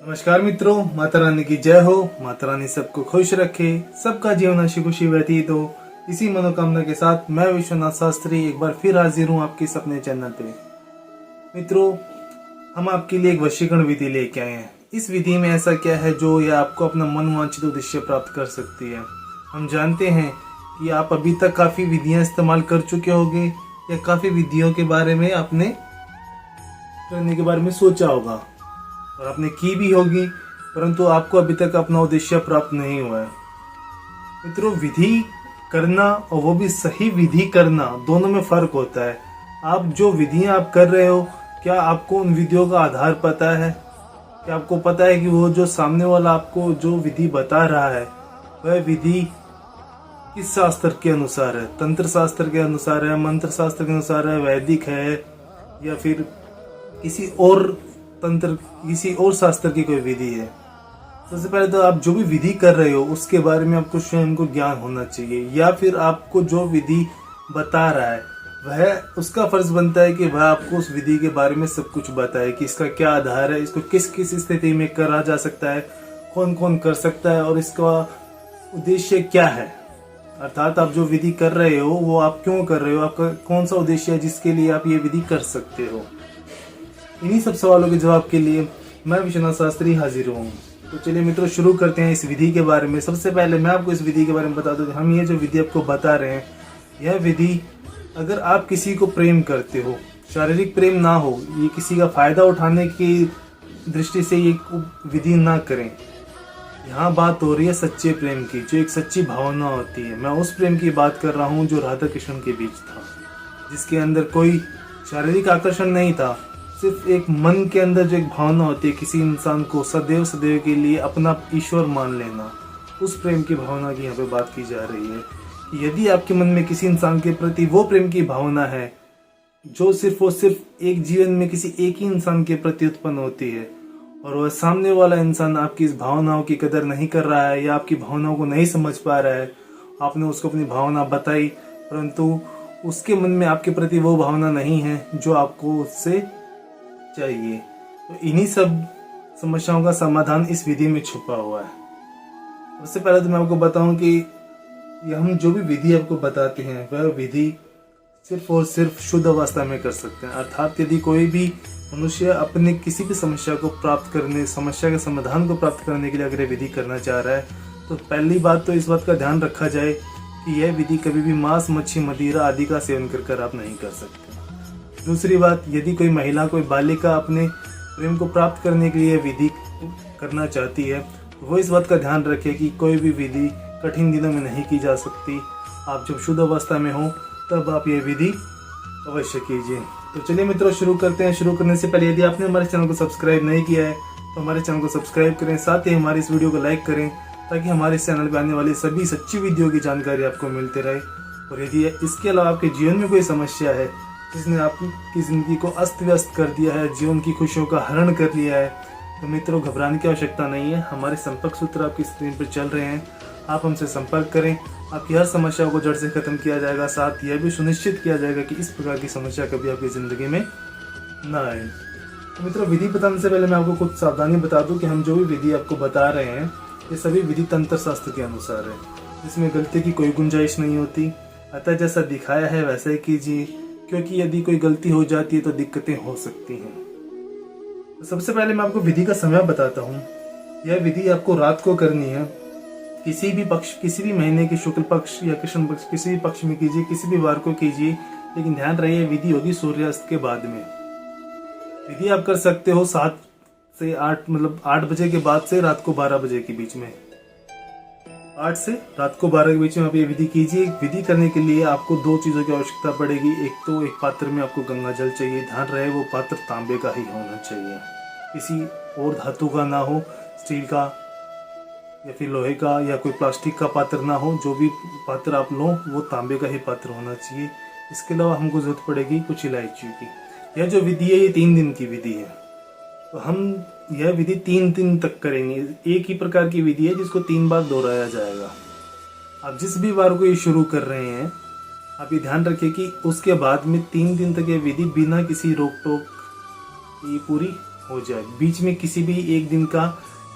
नमस्कार मित्रों, माता रानी की जय हो। माता रानी सबको खुश रखे, सबका जीवन हंसी खुशी व्यतीत हो। इसी मनोकामना के साथ मैं विश्वनाथ शास्त्री एक बार फिर हाजिर हूँ आपके इस अपने चैनल पे। मित्रों, हम आपके लिए एक वशीकरण विधि लेके आए हैं। इस विधि में ऐसा क्या है जो ये आपको अपना मनवांछित उद्देश्य प्राप्त कर सकती है। हम जानते हैं कि आप अभी तक काफी विधियां इस्तेमाल कर चुके होंगे या काफी विधियों के बारे में आपने करने के बारे में सोचा होगा और आपने की भी होगी, परंतु आपको अभी तक अपना उद्देश्य प्राप्त नहीं हुआ है। मित्रों, विधि करना और वो भी सही विधि करना, दोनों में फर्क होता है। आप जो विधियां आप कर रहे हो, क्या आपको उन विधियों का आधार पता है? क्या आपको पता है कि वो जो सामने वाला आपको जो विधि बता रहा है वह विधि किस शास्त्र के अनुसार है? तंत्र शास्त्र के अनुसार है, मंत्र शास्त्र के अनुसार है, वैदिक है, या फिर किसी और तंत्र, किसी और शास्त्र की कोई विधि है? सबसे पहले तो आप जो भी विधि कर रहे हो उसके बारे में आपको स्वयं को ज्ञान होना चाहिए, या फिर आपको जो विधि बता रहा है वह, उसका फर्ज बनता है कि वह आपको उस विधि के बारे में सब कुछ बताए कि इसका क्या आधार है, इसको किस किस स्थिति में करा जा सकता है, कौन कौन कर सकता है और इसका उद्देश्य क्या है। अर्थात आप जो विधि कर रहे हो वो आप क्यों कर रहे हो, आपका कौन सा उद्देश्य है जिसके लिए आप ये विधि कर सकते हो। इन्हीं सब सवालों के जवाब के लिए मैं विश्वनाथ शास्त्री हाजिर हूँ। तो चलिए मित्रों, शुरू करते हैं इस विधि के बारे में। सबसे पहले मैं आपको इस विधि के बारे में बता दूं, हम ये जो विधि आपको बता रहे हैं, यह विधि अगर आप किसी को प्रेम करते हो, शारीरिक प्रेम ना हो, ये किसी का फायदा उठाने की दृष्टि से ये विधि ना करें। यहाँ बात हो रही है सच्चे प्रेम की, जो एक सच्ची भावना होती है। मैं उस प्रेम की बात कर रहा हूँ जो राधा कृष्ण के बीच था, जिसके अंदर कोई शारीरिक आकर्षण नहीं था, सिर्फ एक मन के अंदर जो एक भावना होती है किसी इंसान को सदैव सदैव के लिए अपना ईश्वर मान लेना, उस प्रेम की भावना की यहाँ पे बात की जा रही है। कि यदि आपके मन में किसी इंसान के प्रति वो प्रेम की भावना है जो सिर्फ और सिर्फ एक जीवन में किसी एक ही इंसान के प्रति उत्पन्न होती है, और वह सामने वाला इंसान आपकी इस भावनाओं की कदर नहीं कर रहा है या आपकी भावनाओं को नहीं समझ पा रहा है, आपने उसको अपनी भावना बताई परंतु उसके मन में आपके प्रति वो भावना नहीं है जो आपको उससे चाहिए, तो इन्हीं सब समस्याओं का समाधान इस विधि में छुपा हुआ है। उससे पहले तो मैं आपको बताऊं कि हम जो भी विधि आपको बताते हैं वह विधि सिर्फ और सिर्फ शुद्ध अवस्था में कर सकते हैं। अर्थात यदि कोई भी मनुष्य अपने किसी भी समस्या को प्राप्त करने, समस्या के समाधान को प्राप्त करने के लिए अगर विधि करना चाह रहा है, तो पहली बात तो इस बात का ध्यान रखा जाए कि यह विधि कभी भी मांस, मच्छी, मदिरा आदि का सेवन कर आप नहीं कर सकते। दूसरी बात, यदि कोई महिला, कोई बालिका अपने प्रेम को प्राप्त करने के लिए विधि करना चाहती है, वो इस बात का ध्यान रखे कि कोई भी विधि कठिन दिनों में नहीं की जा सकती। आप जब शुद्ध अवस्था में हो तब आप ये विधि अवश्य कीजिए। तो चलिए मित्रों, शुरू करते हैं। शुरू करने से पहले यदि आपने हमारे चैनल को सब्सक्राइब नहीं किया है तो हमारे चैनल को सब्सक्राइब करें, साथ ही हमारे इस वीडियो को लाइक करें ताकि हमारे इस चैनल पर आने वाली सभी सच्ची वीडियो की जानकारी आपको मिलते रहे। और यदि इसके अलावा आपके जीवन में कोई समस्या है जिसने आपकी जिंदगी को अस्त व्यस्त कर दिया है, जीवन की खुशियों का हरण कर लिया है, तो मित्रों घबराने की आवश्यकता नहीं है। हमारे संपर्क सूत्र आपकी स्क्रीन पर चल रहे हैं, आप हमसे संपर्क करें। आपकी हर समस्या को जड़ से खत्म किया जाएगा, साथ यह भी सुनिश्चित किया जाएगा कि इस प्रकार की समस्या कभी आपकी जिंदगी में न आए। तो मित्रों, विधि बताने से पहले मैं आपको कुछ सावधानी बता दूं कि हम जो भी विधि आपको बता रहे हैं ये सभी विधि तंत्र शास्त्र के अनुसार है, जिसमें गलती की कोई गुंजाइश नहीं होती। अतः जैसा दिखाया है वैसा ही कीजिए, क्योंकि यदि कोई गलती हो जाती है तो दिक्कतें हो सकती हैं। तो सबसे पहले मैं आपको विधि का समय बताता हूँ। यह विधि आपको रात को करनी है, किसी भी पक्ष, किसी भी महीने के शुक्ल पक्ष या कृष्ण पक्ष, किसी भी पक्ष में कीजिए, किसी भी वार को कीजिए, लेकिन ध्यान रहे विधि होगी सूर्यास्त के बाद में। विधि आप कर सकते हो 7 से 8, मतलब 8 बजे के बाद से रात को 12 बजे के बीच में। 8 से रात को 12 के बीच में आप ये विधि कीजिए। विधि करने के लिए आपको 2 चीज़ों की आवश्यकता पड़ेगी। एक तो एक पात्र में आपको गंगा जल चाहिए, ध्यान रहे वो पात्र तांबे का ही होना चाहिए, किसी और धातु का ना हो, स्टील का या फिर लोहे का या कोई प्लास्टिक का पात्र ना हो। जो भी पात्र आप लो वो तांबे का ही पात्र होना चाहिए। इसके अलावा हमको जरूरत पड़ेगी कुछ इलायची की। यह जो विधि है ये 3 दिन की विधि है, तो हम यह विधि 3 दिन तक करेंगे। एक ही प्रकार की विधि है जिसको 3 बार दोहराया जाएगा। आप जिस भी बार को ये शुरू कर रहे हैं, आप ये ध्यान रखिए कि उसके बाद में 3 दिन तक ये विधि बिना किसी रोक टोक ये पूरी हो जाए। बीच में किसी भी एक दिन का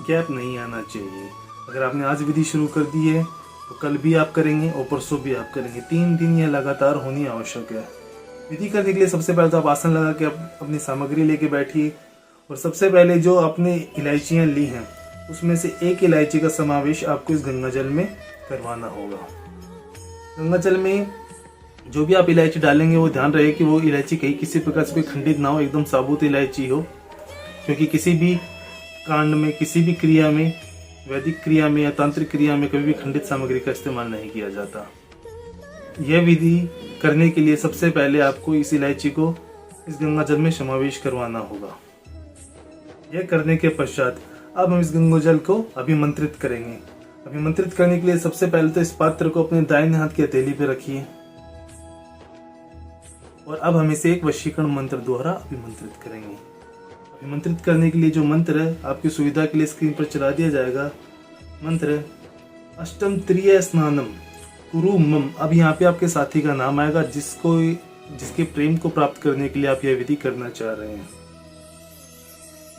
गैप नहीं आना चाहिए। अगर आपने आज विधि शुरू कर दी है तो कल भी आप करेंगे और परसों भी आप करेंगे। 3 दिन यह लगातार होनी आवश्यक है। विधि करने के लिए सबसे पहले तो आप आसन लगा के अपनी सामग्री लेके बैठिए और सबसे पहले जो आपने इलायचियाँ ली हैं उसमें से एक इलायची का समावेश आपको इस गंगा जल में करवाना होगा। गंगा जल में जो भी आप इलायची डालेंगे वो ध्यान रहे कि वो इलायची कहीं किसी प्रकार से भी खंडित ना हो, एकदम साबुत इलायची हो, क्योंकि किसी भी कांड में, किसी भी क्रिया में, वैदिक क्रिया में या तांत्रिक क्रिया में कभी भी खंडित सामग्री का इस्तेमाल नहीं किया जाता। यह विधि करने के लिए सबसे पहले आपको इस इलायची को इस गंगा जल में समावेश करवाना होगा। यह करने के पश्चात अब हम इस गंगा जल को अभिमंत्रित करेंगे। अभिमंत्रित करने के लिए सबसे पहले तो इस पात्र को अपने दाहिने हाथ की हथेली पे रखिए और अब हम इसे एक वशीकरण मंत्र द्वारा अभिमंत्रित करेंगे। अभिमंत्रित करने के लिए जो मंत्र है आपकी सुविधा के लिए स्क्रीन पर चला दिया जाएगा। मंत्र अष्टम त्रिय स्नानम कुरु मम। अब यहाँ पे आपके साथी का नाम आएगा जिसके प्रेम को प्राप्त करने के लिए आप यह विधि करना चाह रहे हैं।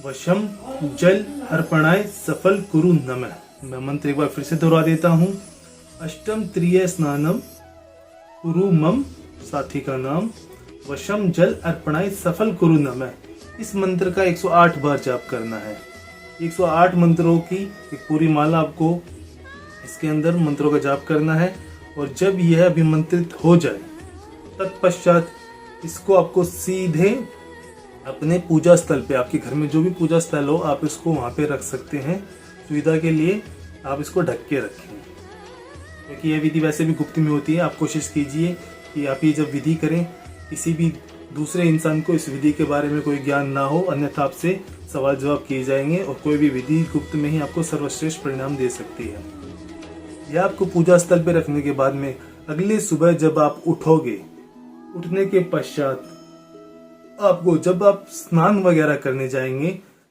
वशम जल अर्पणाय सफल कुरु नमः। मैं मंत्र एक बार फिर से दोहरा देता हूँ। अष्टम त्रिय स्नानम कुरु मम, साथी का नाम, वशम जल अर्पणाय सफल कुरु नमः। इस मंत्र का 108 बार जाप करना है। 108 मंत्रों की एक पूरी माला आपको इसके अंदर मंत्रों का जाप करना है और जब यह अभिमंत्रित हो जाए तत्पश्चात इसको आपको सीधे अपने पूजा स्थल पे, आपके घर में जो भी पूजा स्थल हो आप इसको वहां पे रख सकते हैं। सुविधा के लिए आप इसको ढक के रखें, क्योंकि यह विधि वैसे भी गुप्त में होती है। आप कोशिश कीजिए कि आप ये जब विधि करें किसी भी दूसरे इंसान को इस विधि के बारे में कोई ज्ञान ना हो, अन्यथा आपसे सवाल जवाब किए जाएंगे और कोई भी विधि गुप्त में ही आपको सर्वश्रेष्ठ परिणाम दे सकती है। यह आपको पूजा स्थल पे रखने के बाद में अगले सुबह जब आप उठोगे, उठने के पश्चात आपको जब आप स्नान वगैरह करने जाएंगे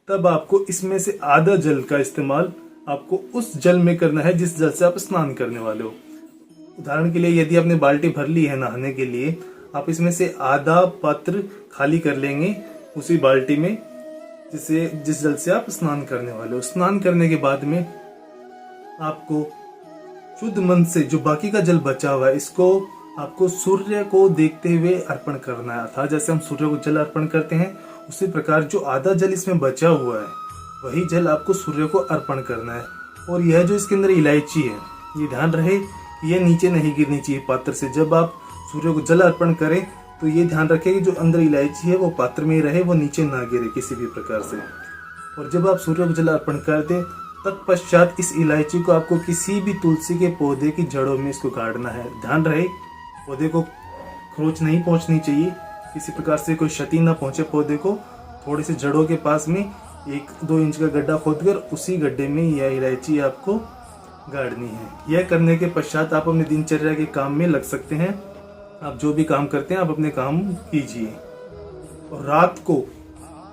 तब आपको इसमें से आधा जल का इस्तेमाल आपको उस जल में करना है जिस जल से आप स्नान करने वाले हो। उदाहरण के लिए यदि आपने बाल्टी भर ली है नहाने के लिए, आप इसमें से आधा पात्र खाली कर लेंगे उसी बाल्टी में जिस जल से आप स्नान करने वाले हो। स्नान करने के बाद में आपको शुद्ध मन से जो बाकी का जल बचा हुआ है इसको आपको सूर्य को देखते हुए अर्पण करना है। अर्थात जैसे हम सूर्य को जल अर्पण करते हैं उसी प्रकार जो आधा जल इसमें बचा हुआ है वही जल आपको सूर्य को अर्पण करना है। और यह जो इसके अंदर इलायची है, ये ध्यान रहे कि यह नीचे नहीं गिरनी चाहिए पात्र से। जब आप सूर्य को जल अर्पण करें तो ये ध्यान रखें कि जो अंदर इलायची है वो पात्र में ही रहे, वो नीचे ना गिरे किसी भी प्रकार से। और जब आप सूर्य को जल अर्पण कर दें तत्पश्चात इस इलायची को आपको किसी भी तुलसी के पौधे की जड़ों में इसको गाड़ना है। ध्यान रहे पौधे को खरोच नहीं पहुंचनी चाहिए, किसी प्रकार से कोई क्षति ना पहुंचे पौधे को। थोड़ी सी जड़ों के पास में 1-2 इंच का गड्ढा खोदकर उसी गड्ढे में यह इलायची आपको गाड़नी है। यह करने के पश्चात आप अपने दिनचर्या के काम में लग सकते हैं। आप जो भी काम करते हैं आप अपने काम कीजिए और रात को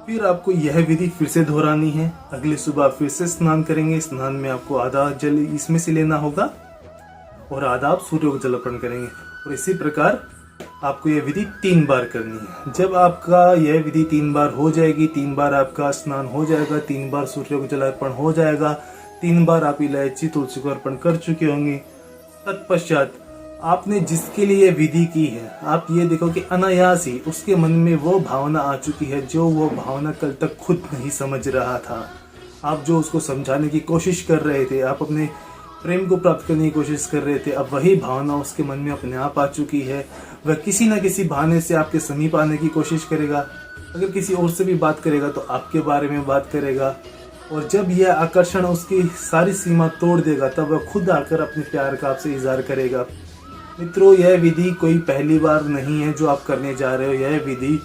फिर आपको यह विधि फिर से दोहरानी है। अगली सुबह फिर से स्नान करेंगे। स्नान में आपको आधा जल इसमें से लेना होगा और आधा आप सूर्य को जल अर्पण करेंगे और इसी प्रकार आपको यह विधि 3 बार करनी है। जब आपका यह विधि 3 बार हो जाएगी, 3 बार आपका स्नान हो जाएगा, 3 बार सूर्य को जल अर्पण हो जाएगा, 3 बार आप इलायची तुलसी को अर्पण कर चुके होंगे, तत्पश्चात आपने जिसके लिए विधि की है आप ये देखो कि अनायास ही उसके मन में वो भावना आ चुकी है जो वो भावना कल तक खुद नहीं समझ रहा था। आप जो उसको समझाने की कोशिश कर रहे थे, आप अपने प्रेम को प्राप्त करने की कोशिश कर रहे थे, अब वही भावना उसके मन में अपने आप आ चुकी है। वह किसी न किसी बहाने से आपके समीप आने की कोशिश करेगा। अगर किसी और से भी बात करेगा तो आपके बारे में बात करेगा और जब यह आकर्षण उसकी सारी सीमा तोड़ देगा तब वह खुद आकर अपने प्यार का आपसे इजहार करेगा। मित्रों, यह विधि कोई पहली बार नहीं है जो आप करने जा रहे हो। यह विधि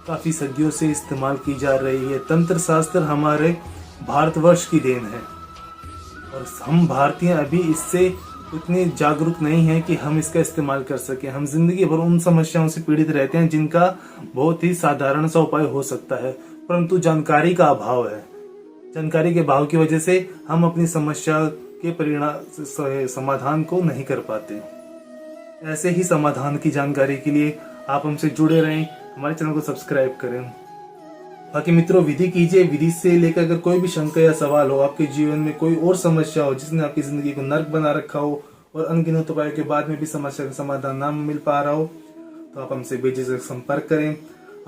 काफ़ी सदियों से इस्तेमाल की जा रही है। तंत्र शास्त्र हमारे भारतवर्ष की देन है और हम भारतीय अभी इससे उतने जागरूक नहीं हैं कि हम इसका इस्तेमाल कर सकें। हम जिंदगी भर उन समस्याओं से पीड़ित रहते हैं जिनका बहुत ही साधारण सा उपाय हो सकता है, परंतु जानकारी का अभाव है। जानकारी के अभाव की वजह से हम अपनी समस्या के समाधान को नहीं कर पाते। ऐसे ही समाधान की जानकारी के लिए आप हमसे जुड़े रहें, हमारे चैनल को सब्सक्राइब करें। बाकी मित्रों, विधि कीजिए। विधि से लेकर अगर कोई भी शंका या सवाल हो, आपके जीवन में कोई और समस्या हो जिसने आपकी जिंदगी को नर्क बना रखा हो और अनगिनत उपायों के बाद में भी समस्या का समाधान ना मिल पा रहा हो, तो आप हमसे बेझिझक संपर्क करें।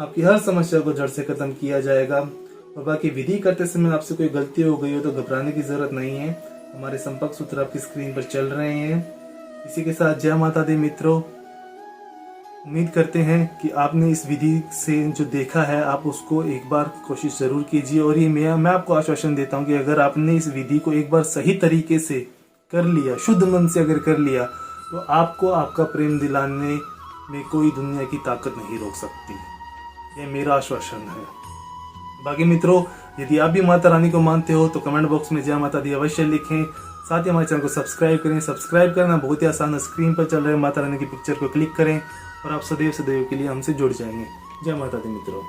आपकी हर समस्या को जड़ से खत्म किया जाएगा। और बाकी विधि करते समय आपसे कोई गलती हो गई हो तो घबराने की जरूरत नहीं है। हमारे संपर्क सूत्र आपकी स्क्रीन पर चल रहे हैं। इसी के साथ जय माता दी मित्रों। उम्मीद करते हैं कि आपने इस विधि से जो देखा है आप उसको एक बार कोशिश जरूर कीजिए। और ये मैं आपको आश्वासन देता हूँ कि अगर आपने इस विधि को एक बार सही तरीके से कर लिया, शुद्ध मन से अगर कर लिया, तो आपको आपका प्रेम दिलाने में कोई दुनिया की ताकत नहीं रोक सकती। ये मेरा आश्वासन है। बाकी मित्रों, यदि आप भी माता रानी को मानते हो तो कमेंट बॉक्स में जय माता दी अवश्य लिखें। साथ ही हमारे चैनल को सब्सक्राइब करें। सब्सक्राइब करना बहुत ही आसान है। स्क्रीन पर चल रहे माता रानी की पिक्चर को क्लिक करें और आप सदैव सदैव के लिए हमसे जुड़ जाएंगे। जय माता दी मित्रों।